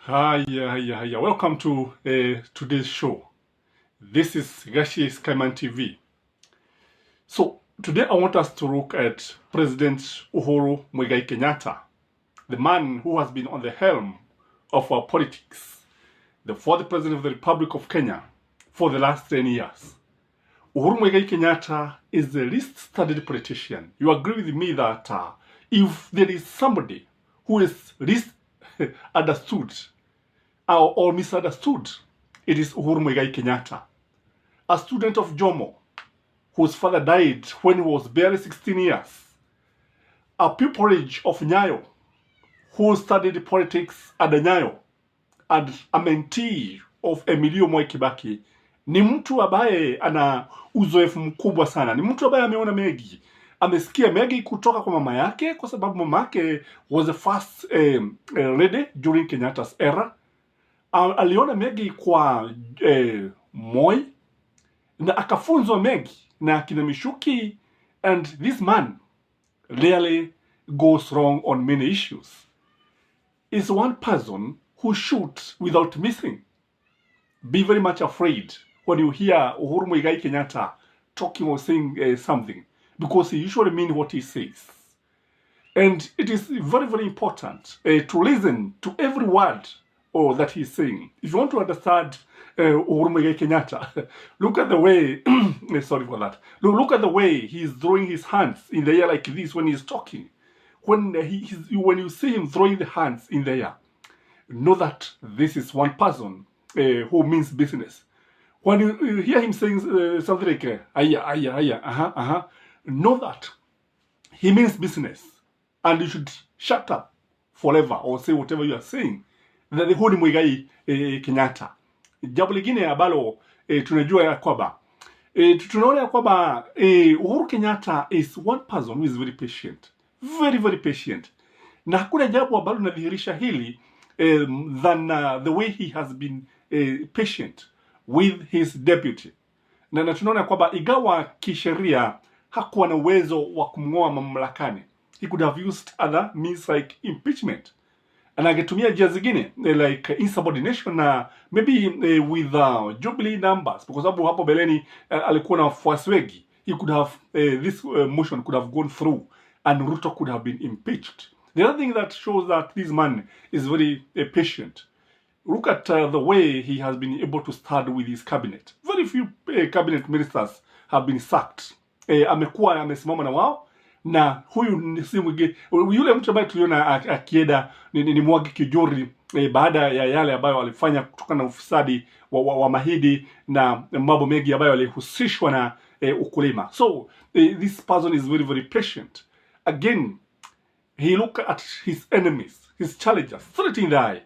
Hi. Welcome to today's show. This is Gashi Skyman TV. So, today I want us to look at President Uhuru Kenyatta, the man who has been on the helm of our politics, the fourth President of the Republic of Kenya for the last 10 years. Uhuru Kenyatta is the least studied politician. You agree with me that if there is somebody who is least understood or misunderstood, it is Uhuru Kenyatta, a student of Jomo, whose father died when he was barely 16 years, a pupillage of Nyayo, who studied politics at Nyayo, and a mentee of Emilio Moi Kibaki. Ni mtu ambaye ana uzoefu mkubwa sana. Ni mtu ambaye ameona mengi. Amesikia mengi kutoka kwa mama yake, kwa sababu mama yake was the first lady during Kenyatta's era. Aliona mengi kwa Moi, na akafunzwa mengi na kina Mishuki, and this man rarely goes wrong on many issues. Is one person who shoots without missing. Be very much afraid when you hear Uhuru Kenyatta talking or saying something, because he usually means what he says. And it is very, very important to listen to every word that he's saying. If you want to understand Uhuru Kenyatta, look at the way, sorry for that, look at the way he's throwing his hands in the air like this when he's talking. When you see him throwing the hands in the air, know that this is one person who means business. When you hear him saying something like, know that he means business. And you should shut up forever or say whatever you are saying. That the Uhuru Kenyatta. Jambo lingine ambalo tunajua ya kwamba tunaona ya kwamba Uhuru Kenyatta is one person who is very patient. Very, very patient. Na hakuna jambo ambalo linadhihirisha hili than the way he has been patient with his deputy. Na tunaona kwamba igawa kisheria hakuwa na uwezo wa kumng'oa mamlakani. He could have used other means like impeachment. And angetumia njia zingine like insubordination na maybe with Jubilee numbers, because sababu hapo beleni alikuwa na wafuasi wengi. He could have this motion could have gone through and Ruto could have been impeached. The other thing that shows that this man is very patient. Look at the way he has been able to start with his cabinet. Very few cabinet ministers have been sacked. Amekuwa amesimama na wao, na huyu si mwingine yule mtu ambaye tuliona akienda ni Mwangi Kijori baada ya yale ambayo walifanya kutokana na ufisadi wa mahidi na mambo mengi ambayo yalihusishwa na ukulima. So this person is very, very patient. Again, he look at his enemies, his challengers, straight in the eye,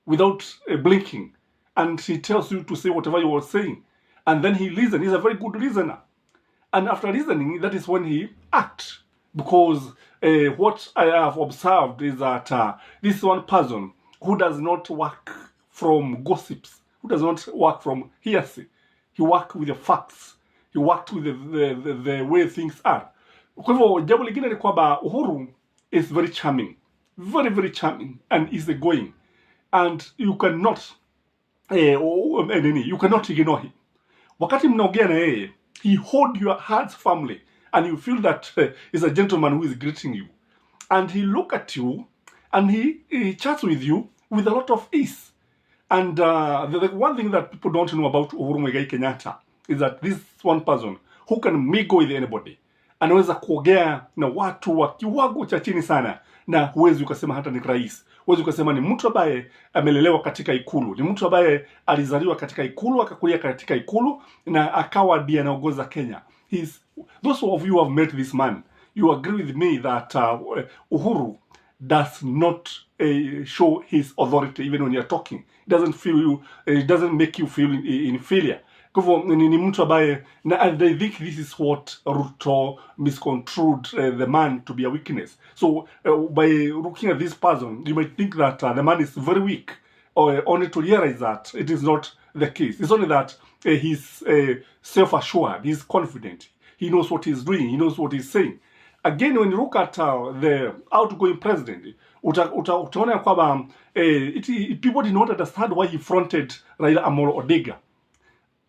without blinking, and he tells you to say whatever you are saying, and then he listens. He's a very good listener, and after listening, that is when he acts. Because what I have observed is that this one person who does not work from gossips, who does not work from hearsay, he works with the facts, he works with the way things are. Kwa hivyo jambo lingine ni kwamba Uhuru is very charming, very, very charming, and easygoing. And you cannot ignore him. Wakati mnaongea na yeye, he hold your hands firmly, and you feel that he's a gentleman who is greeting you. And he look at you, and he chats with you with a lot of ease. And the one thing that people don't know about Uhuru Kenyatta is that this one person who can mingle with anybody. Anaweza kuongea na watu wa kiwango cha chini sana, na huwezi ukasema hata ni rais. Huwezi ukasema ni mtu ambaye amelelewa katika ikulu, ni mtu ambaye alizaliwa katika ikulu, akakulia katika ikulu, na akawa ndiye anaongoza Kenya. Those of you who have met this man, you agree with me that Uhuru does not show his authority even when you're talking. It doesn't make you feel inferior. Ni mtu ambaye, and I think this is what Ruto misconstrued the man to be a weakness. So by looking at this person, you might think that the man is very weak, or only to realize that it is not the case. It's only that he's self-assured, he's confident, he knows what he's doing, he knows what he's saying. again when you look at the outgoing president, utaona kwamba people did not understand why he fronted Raila Amolo Odinga.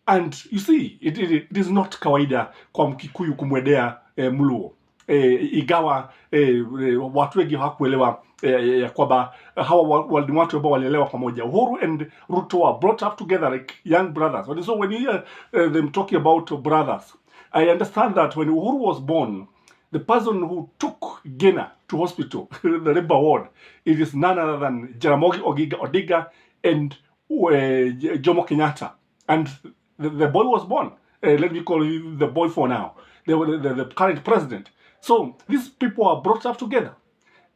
And you see, it is not kawaida kwa Mkikuyu kumwedea Mluo. Igawa watu wengi hawakuelewa ya kwamba hawa ni watu ambao walielewa pamoja. Uhuru and Ruto were brought up together like young brothers. And so when you hear them talking about brothers, I understand that when Uhuru was born, the person who took Gena to hospital, the labor ward, it is none other than Jaramogi Odinga and Jomo Kenyatta. And the boy was born. Let me call him the boy for now. The current president. So these people are brought up together.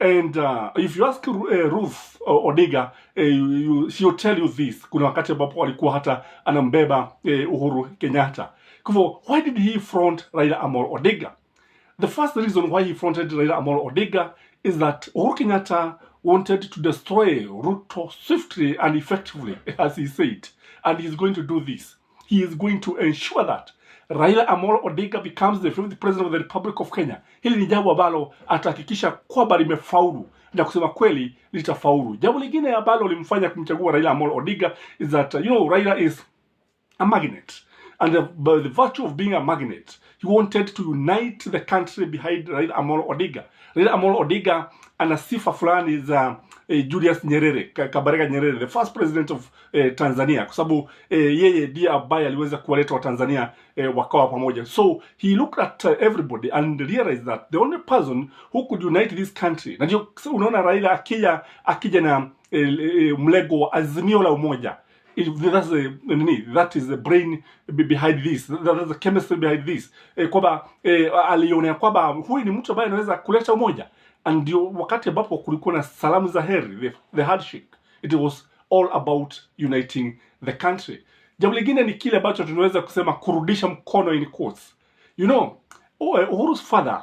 And if you ask Ruth Odinga, she'll tell you this. Kuna wakati ambapo alikuwa hata anambeba Uhuru Kenyatta. Why did he front Raila Amolo Odinga? The first reason why he fronted Raila Amolo Odinga is that Uhuru Kenyatta wanted to destroy Ruto swiftly and effectively, as he said. And he's going to do this. He is going to ensure that Raila Amolo Odinga becomes the 5th president of the Republic of Kenya. Hili ni jambo ambalo atahakikisha kwamba limefaulu, na kusema kweli litafaulu. Jambo lingine ambalo limfanya kumchagua Raila Amolo Odinga is that Raila is a magnet, and by the virtue of being a magnet, he wanted to unite the country behind Raila Amolo Odinga. Raila Amolo Odinga ana sifa fulani za Julius Nyerere, Kabarega Nyerere, the first president of Tanzania, kwa sababu yeye ndiye ambaye aliweza kuwaleta wa Tanzania wakawa pamoja. So he looked at everybody and realized that the only person who could unite this country, na ndio unaona Raila akija na mlego wa azimio la umoja. That is the brain behind this. That is the chemistry behind this. Kwamba aliona kwamba huyu ni mtu ambaye anaweza kuleta umoja. And ndio wakati ambapo kulikuwa na salamu za heri, the handshake, it was all about uniting the country. Jambo lingine ni kile ambacho tunaweza kusema kurudisha mkono in quotes. Uhuru's father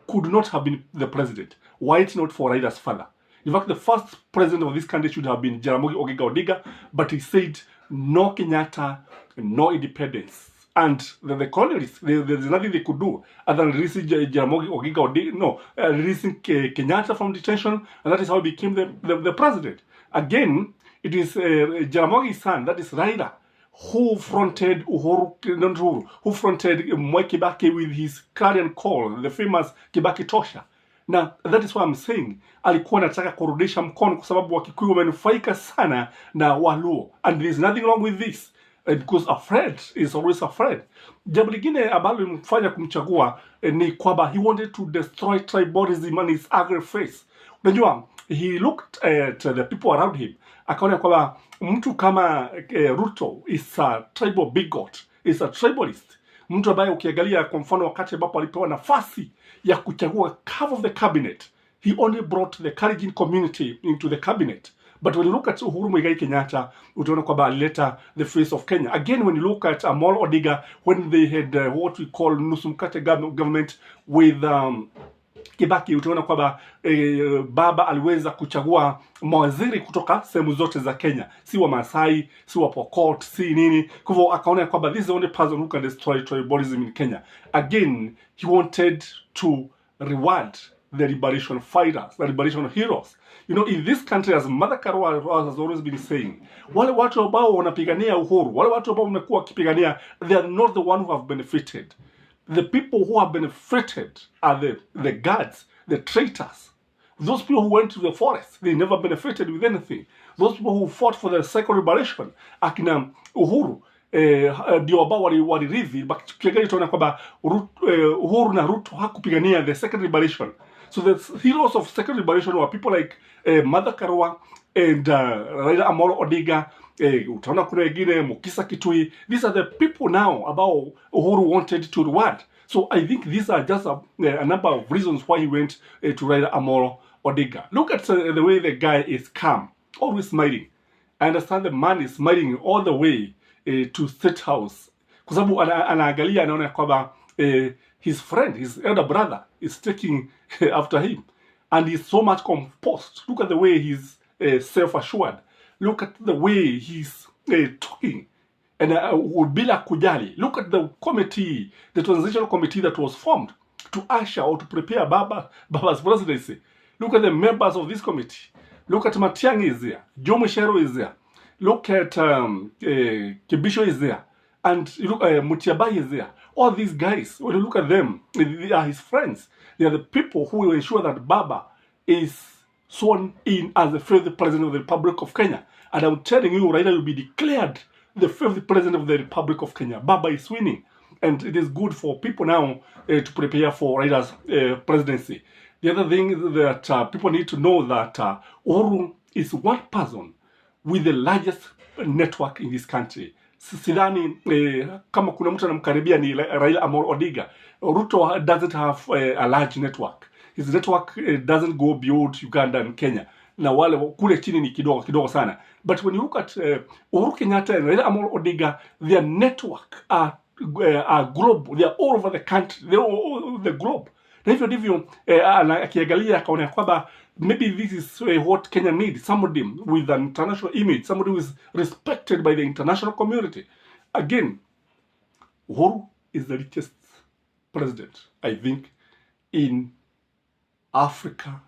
could not have been the president. Why it's not for Raila's father? In fact, the first president of this country should have been Jaramogi Odinga, but he said no Kenyatta, no independence. And the colonialists, there's nothing they could do other than releasing Jaramogi Odinga, releasing Kenyatta from detention, and that is how he became the president. Again, it is Jaramogi's son, that is Raila, who fronted who fronted Mwai Kibaki with his clarion call, the famous Kibaki Tosha. Now, that is what I'm saying. Alikuwa anataka kurudisha mkono kwa sababu Wakikuyu wamenufaika sana na Waluo. And there is nothing wrong with this. Because afraid is always afraid. Jambo lingine ambalo limfanya kumchagua ni kwamba he wanted to destroy tribalism and his ugly face. Unajua, he looked at the people around him. Akaona kwamba mtu kama Ruto is a tribal bigot, is a tribalist. Mtu ambaye ukiangalia kwa mfano wakati ambapo alipewa nafasi ya kuchagua half of the cabinet, he only brought the Kalenjin community into the cabinet. But when you look at Uhuru Kenyatta, utaona kwamba alileta the face of Kenya. Again, when you look at Amolo Odinga, when they had what we call Nusumkate government with Kibaki, utaona kwamba baba aliweza kuchagua mawaziri kutoka sehemu zote za Kenya, si wa Masai, si wa Pokot, si nini. Kwa hivyo akaona kwamba this is the only person who can destroy tribalism in Kenya. Again, he wanted to reward the liberation fighters, the liberation heroes. In this country, as Mother Karua has always been saying, wale watu ambao wanapigania uhuru, wale watu ambao wamekuwa wakipigania, they are not the one who have benefited. The people who have benefited are the guards, the traitors. Those people who went to the forest, they never benefited with anything. Those people who fought for the second liberation, akina Uhuru, ndio ambao walirithi, but tukiangalia tunaona kwamba Uhuru na Ruto hakupigania the second liberation. So the heroes of second liberation were people like Mother Karua and Raila Amolo Odinga, utaona kuna wengine Mukisa Kitui. These are the people now about Uhuru wanted to reward. So I think these are just a number of reasons why he went to Raila Amolo Odinga. Look at the way the guy is calm, always smiling. I understand the man is smiling all the way to State House. Kwa sababu anaangalia anaona kwamba his friend, his elder brother, is taking after him. And he's so much composed. Look at the way he's self-assured. Look at the way he's talking. And bila kujali. Look at the committee, the transitional committee that was formed. to usher or to prepare Baba's presidency. Look at the members of this committee. Look at Matiang'i is there. Joe Mucheru is there. Look at Kibisho is there. And you look at Mutiabai is there. All these guys, when you look at them, they are his friends. They are the people who will ensure that Baba is sworn in as the 5th president of the Republic of Kenya. And I'm telling you, Raila will be declared the 5th president of the Republic of Kenya. Baba is winning. And it is good for people now to prepare for Raila's presidency. The other thing that people need to know that Uhuru is one person with the largest network in this country. Sidhani kama kuna mtu anamkaribia ni Raila Amolo Odinga. Ruto doesn't have a large network. His network doesn't go beyond Uganda and Kenya. Na wale kule chini ni kidogo sana. But when you look at Uhuru Kenyatta and Raila Amolo Odinga, their network are global. They are all over the country. They are all over the globe. Na hivyo ndivyo akiangalia akaona kwamba maybe this is what Kenya needs, somebody with an international image, somebody who is respected by the international community. Again, Uhuru is the richest president, I think, in Africa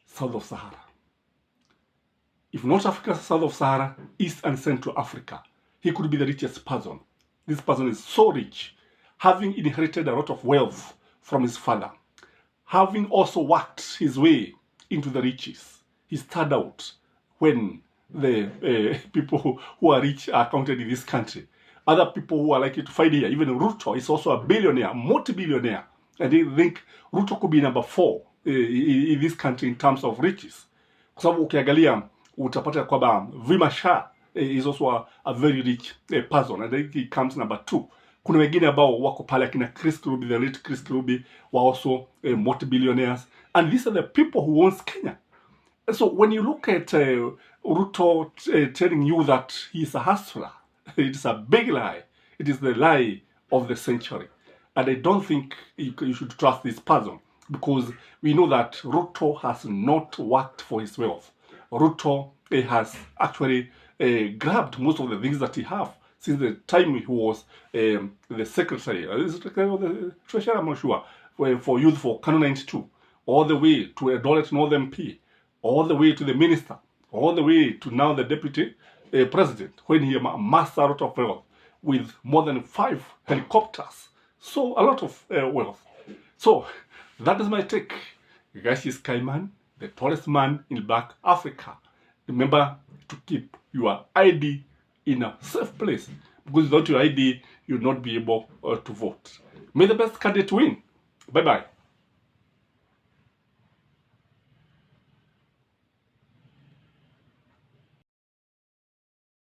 south of Sahara. If not Africa south of Sahara, East and Central Africa, he could be the richest person. This person is so rich, having inherited a lot of wealth from his father, having also worked his way into the riches. He started out when the people who are rich are counted in this country. Other people who are likely to find here, even Ruto is also a billionaire, multi-billionaire. And they think Ruto could be number 4 in this country in terms of riches. Kwa sababu ukiangalia utapata kwamba Vimasha is also a very rich person. And I think he comes number 2. Kuna wengine ambao wako pale akina Chris Kirubi, the late Chris Kirubi, were also multi-billionaires. And these are the people who owns Kenya. So when you look at Ruto telling you that he's a hustler, it's a big lie. It is the lie of the century. And I don't think you should trust this person, because we know that Ruto has not worked for his wealth. Ruto has actually grabbed most of the things that he has since the time he was the secretary of the treasury, I'm not sure, for youth for Kano 92, all the way to a Dollar North MP, all the way to the minister, all the way to now the deputy president, when he amassed a lot of wealth with more than 5 helicopters. So a lot of wealth. So that is my take. Gashi Skyman, the tallest man in Black Africa. Remember to keep your ID in a safe place, because without your ID, you'll not be able to vote. May the best candidate win. Bye-bye.